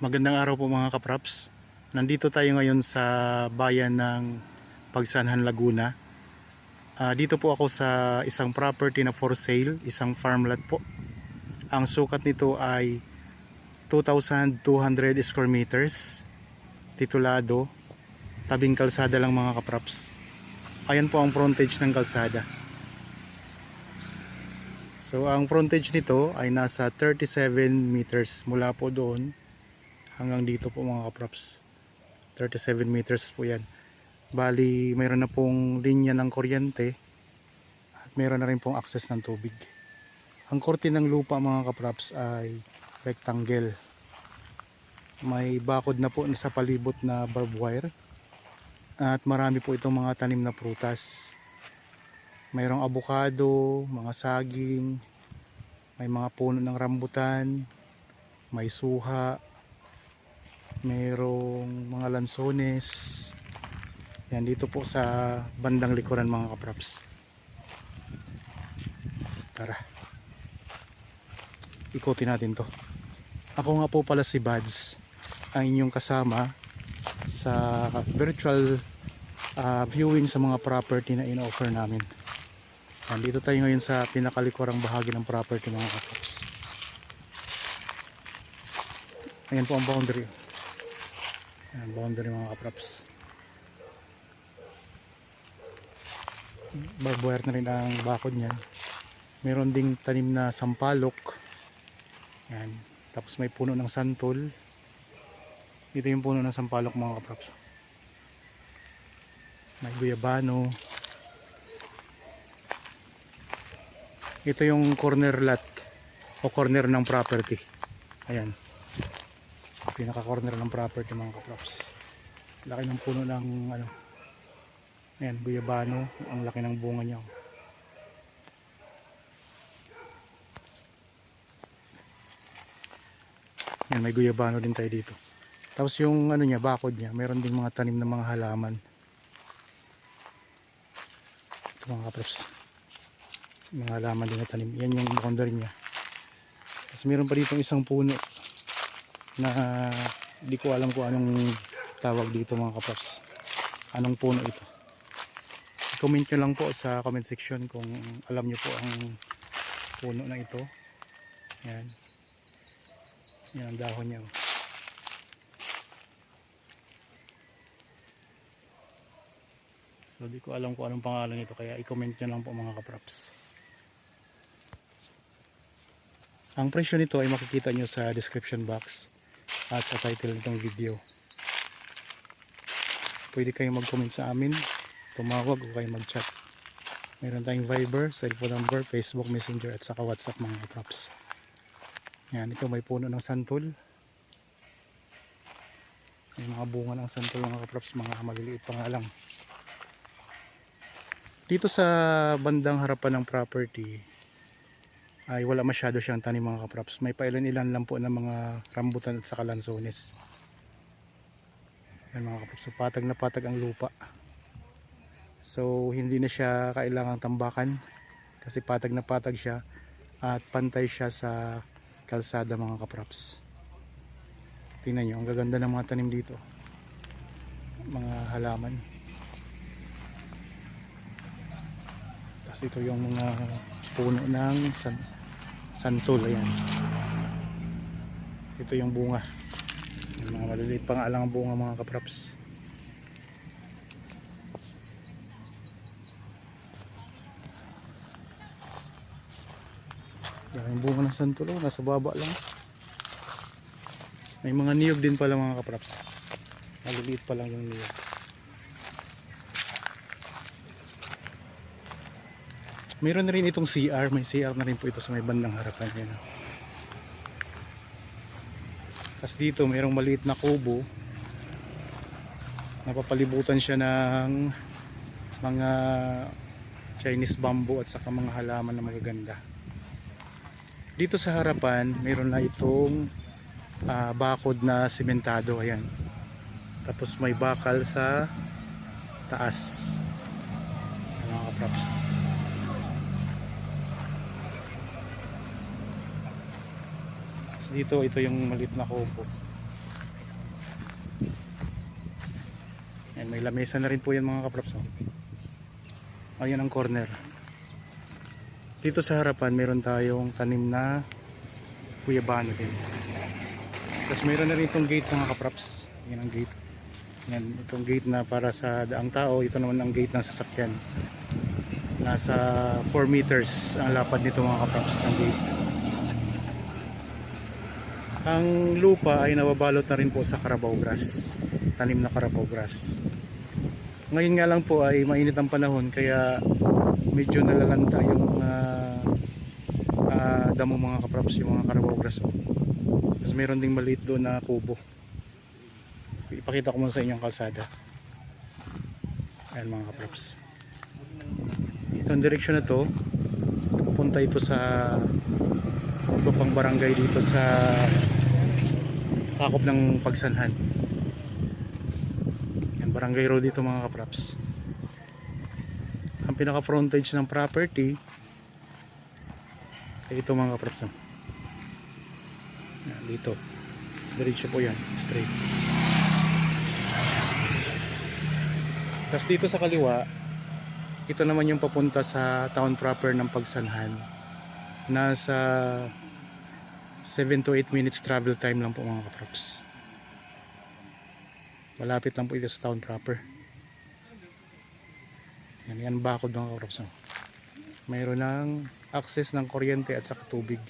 Magandang araw po mga kapraps. Nandito tayo ngayon sa bayan ng Pagsanhan, Laguna. Dito po ako sa isang property na for sale, isang farmland po. Ang sukat nito ay 2,200 square meters, titulado, tabing kalsada lang mga kapraps. Ayan po ang frontage ng kalsada. So ang frontage nito ay nasa 37 meters mula po doon hanggang dito po mga kaprops. 37 meters po yan. Bali mayroon na pong linya ng kuryente at mayroon na rin pong access ng tubig. Ang korte ng lupa mga kaprops ay rectangle. May bakod na po sa palibot na barbed wire at marami po itong mga tanim na prutas. Mayroong avocado, mga saging, may mga puno ng rambutan, may suha, mayroong mga lansones. Yan dito po sa bandang likuran mga kaprops. Tara, ikutin natin to. Ako nga po pala si Bads, ang inyong kasama sa virtual viewing sa mga property na in-offer namin. Nandito tayo ngayon sa pinakalikurang bahagi ng property mga kaprops. Ayan po ang boundary. Ayan, boundary mga kaprops. Barbed wire na rin ang bakod niyan. Meron ding tanim na sampalok. Ayan. Tapos may puno ng santol. Dito yung puno ng sampalok mga kaprops. May guyabano. Ito yung corner lot o corner ng property. Ayan, pinaka corner ng property mga kaprops. Laki ng puno ng ano. Ayan, guyabano. Ang laki ng bunga niya. Ayan, may guyabano din tayo dito. Tapos yung ano niya, bakod niya, meron ding mga tanim ng mga halaman. Ito mga kaprops, mga halaman din na tanim. Yan yung boundary niya. Tapos meron pa dito isang puno na hindi ko alam kung anong tawag dito mga kaprops. Anong puno ito? I-comment nyo lang po sa comment section kung alam nyo po ang puno na ito. Yan. Yan ang dahon niya. So di ko alam kung anong pangalan nito, kaya i-comment nyo lang po mga kaprops. Ang presyo nito ay makikita nyo sa description box at sa title nitong video. Pwede kayong mag-comment sa amin, tumawag o kayo mag-chat. Meron tayong Viber, cellphone number, Facebook Messenger at saka WhatsApp mga kaprops. Yan, ito may puno ng santol. May mga bunga ng santol mga kaprops, mga maliliit pa nga lang. Dito sa bandang harapan ng property ay wala masyado siyang tanim mga kaprops. May pailan-ilan lang po ng mga rambutan at saka lansones. Yan mga kaprops, so patag na patag ang lupa. So hindi na siya kailangang tambakan kasi patag na patag siya at pantay siya sa kalsada mga kaprops. Tingnan nyo, ang gaganda ng mga tanim dito, mga halaman. Tapos ito yung mga puno ng santol. Ayan, ito yung bunga. Yung mga maliliit pa nga lang ang bunga mga kaprops. Yung bunga ng santol, nasa baba lang. May mga niyog din pala mga kaprops. Maliliit pa lang yung niyog. Mayroon na rin itong CR. May CR na rin po ito sa may bandang harapan. Yan. Tapos dito mayroong maliit na kubo. Napapalibutan siya ng mga Chinese bamboo at saka mga halaman na magaganda. Dito sa harapan mayroon na itong bakod na sementado. Ayan. Tapos may bakal sa taas. Mga kaprops. Dito ito yung maliit na kubo. Ayan, may lamesa na rin po yan mga kaprops. Oh. Ayun ang corner. Dito sa harapan meron tayong tanim na guyabano din. Tapos meron na rin itong gate mga kaprops. Yan ang gate. Yan, itong gate na para sa daang tao. Ito naman ang gate ng sasakyan. Nasa 4 meters ang lapad nito mga kaprops ng gate. Ang lupa ay nababalot na rin po sa carabao grass. Tanim na carabao grass. Ngayon nga lang po ay mainit ang panahon kaya medyo nalalanta yung damo mga kaprops, yung mga carabao grass. Tapos meron ding maliit doon na kubo. Ipakita ko muna sa inyo ang kalsada. Ayan mga kaprops. Itong direksyon na to, pupunta ito sa pang barangay dito sa sakop ng Pagsanhan. Barangay road dito mga kaprops. Ang pinaka frontage ng property ay ito mga kaprops. Dito diretso po yan, straight. Tapos dito sa kaliwa, ito naman yung papunta sa town proper ng Pagsanhan. Nasa 7 to 8 minutes travel time lang po mga kaprops. Malapit lang po ito sa town proper. Yan bakod ng kaprops. Mayroon ng access ng kuryente at saka tubig.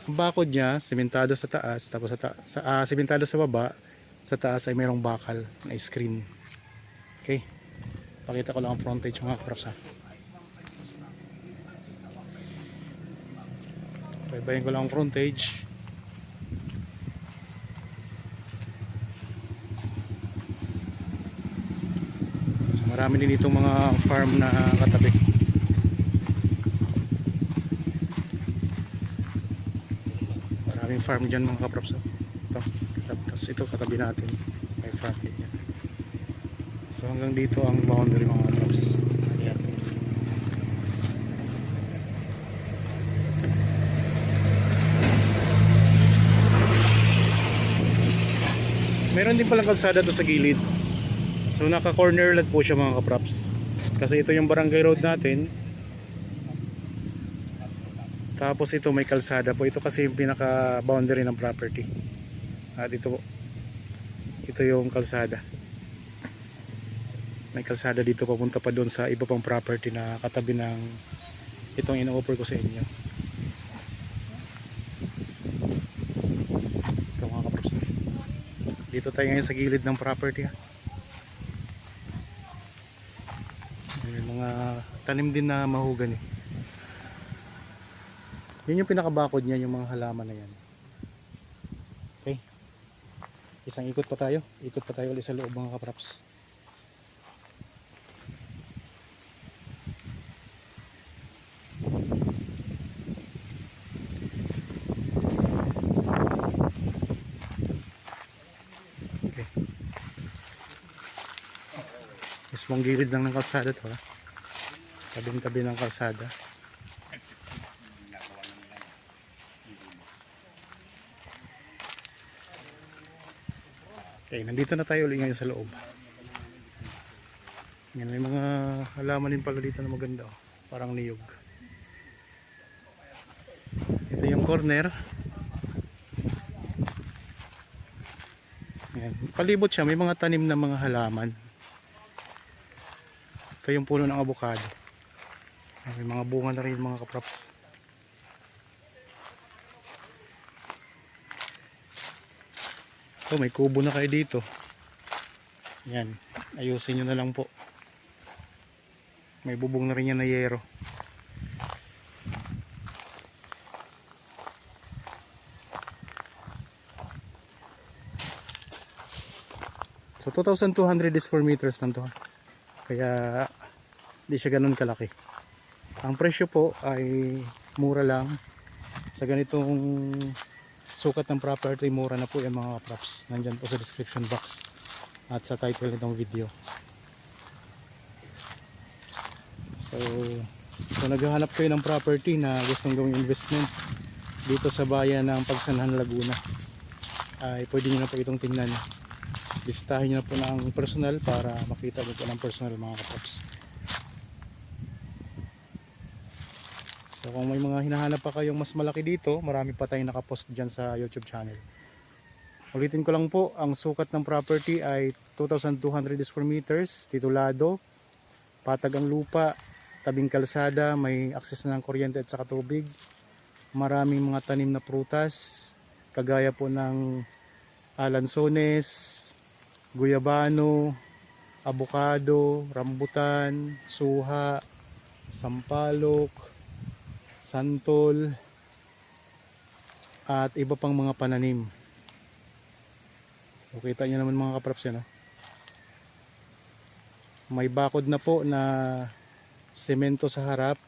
Ang bakod niya sementado sa taas, tapos sementado sa baba, sa taas ay mayroong bakal na screen. Okay, pakita ko lang ang frontage mga kaprops. Baybayin ko lang ang frontage. Marami din itong mga farm na katabi. Maraming farm dyan mga kaprops. Tapos ito katabi natin, may farm din yan. So hanggang dito ang boundary mga kaprops. Ayan. Meron din palang kalsada to sa gilid. So naka corner lot po siya mga kaprops. Kasi ito yung barangay road natin. Tapos ito may kalsada po. Ito kasi yung pinaka boundary ng property. At ito po, ito yung kalsada. May kalsada dito papunta pa doon sa iba pang property na katabi ng itong ino-offer ko sa inyo. Ito mga kaprops. Dito tayo ngayon sa gilid ng property ha. May mga tanim din na mahogany. Yun yung pinakabakod niya, yung mga halaman na yan. Okay, isang ikot pa tayo ulit sa loob mga kaprops. Okay, mismong gilid lang ng kalsada to ha. Tabing-tabi ng kalsada. Okay, nandito na tayo ulit ngayon sa loob. Yan, may mga halaman din pala dito na maganda oh. Parang niyog. Ito yung corner. Yan, palibot siya, may mga tanim na mga halaman. Ito yung puno ng avocado. May mga bunga na rin mga kaprops. May kubo na kayo dito. Yan, ayusin nyo na lang po. May bubong na rin yan na yero. So 2,200 square meters lang to. Kaya di siya ganun kalaki. Ang presyo po ay mura lang. Sa ganitong sukat ng property, mura na po yung mga props. Nandyan po sa description box at sa title nitong video. So kung naghahanap kayo ng property na gustong gawing investment dito sa bayan ng Pagsanhan, Laguna, ay pwede nyo na po itong tingnan bisitahin nyo na po ng personal para makita nyo po ng personal mga kaprops. So kung may mga hinahanap pa kayong mas malaki dito, marami pa tayong nakapost dyan sa YouTube channel. Ulitin ko lang po, ang sukat ng property ay 2,200 square meters, titulado, patag ang lupa, tabing kalsada, may access na ng kuryente at saka tubig. Maraming mga tanim na prutas, kagaya po ng lansones, guyabano, abukado, rambutan, suha, sampalok, santol, at iba pang mga pananim. So, kita nyo naman mga kaprops yan. May bakod na po na semento sa harap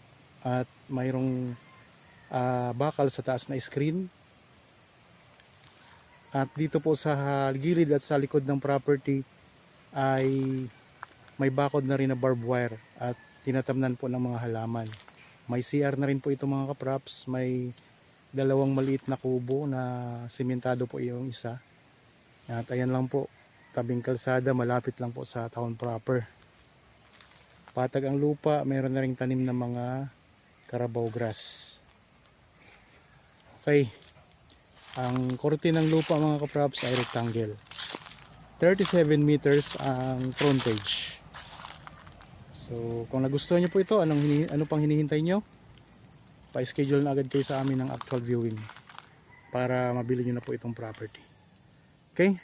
at mayroong bakal sa taas na screen. At dito po sa gilid at sa likod ng property ay may bakod na rin na barbed wire at tinatamnan po ng mga halaman. May CR na rin po ito mga kaprops. May dalawang maliit na kubo na sementado po yung isa. At ayan lang po, tabing kalsada, malapit lang po sa town proper. Patag ang lupa, mayroon na ring tanim na mga carabao grass. Okay, ang korte ng lupa mga kaprops ay rectangle. 37 meters ang frontage. So kung nagustuhan nyo po ito, ano pang hinihintay nyo? Pa-schedule na agad kayo sa amin ng actual viewing para mabili nyo na po itong property. Okay,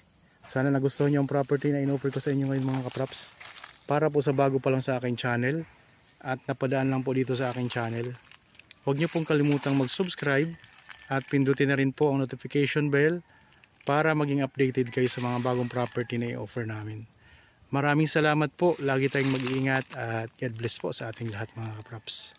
sana nagustuhan nyo ang property na in-offer ko sa inyo ngayon mga kaprops. Para po sa bago pa lang sa aking channel at napadaan lang po dito sa aking channel, huwag nyo pong kalimutang mag-subscribe at pindutin na rin po ang notification bell para maging updated kayo sa mga bagong property na i-offer namin. Maraming salamat po, lagi tayong mag-iingat at God bless po sa ating lahat mga kaprops.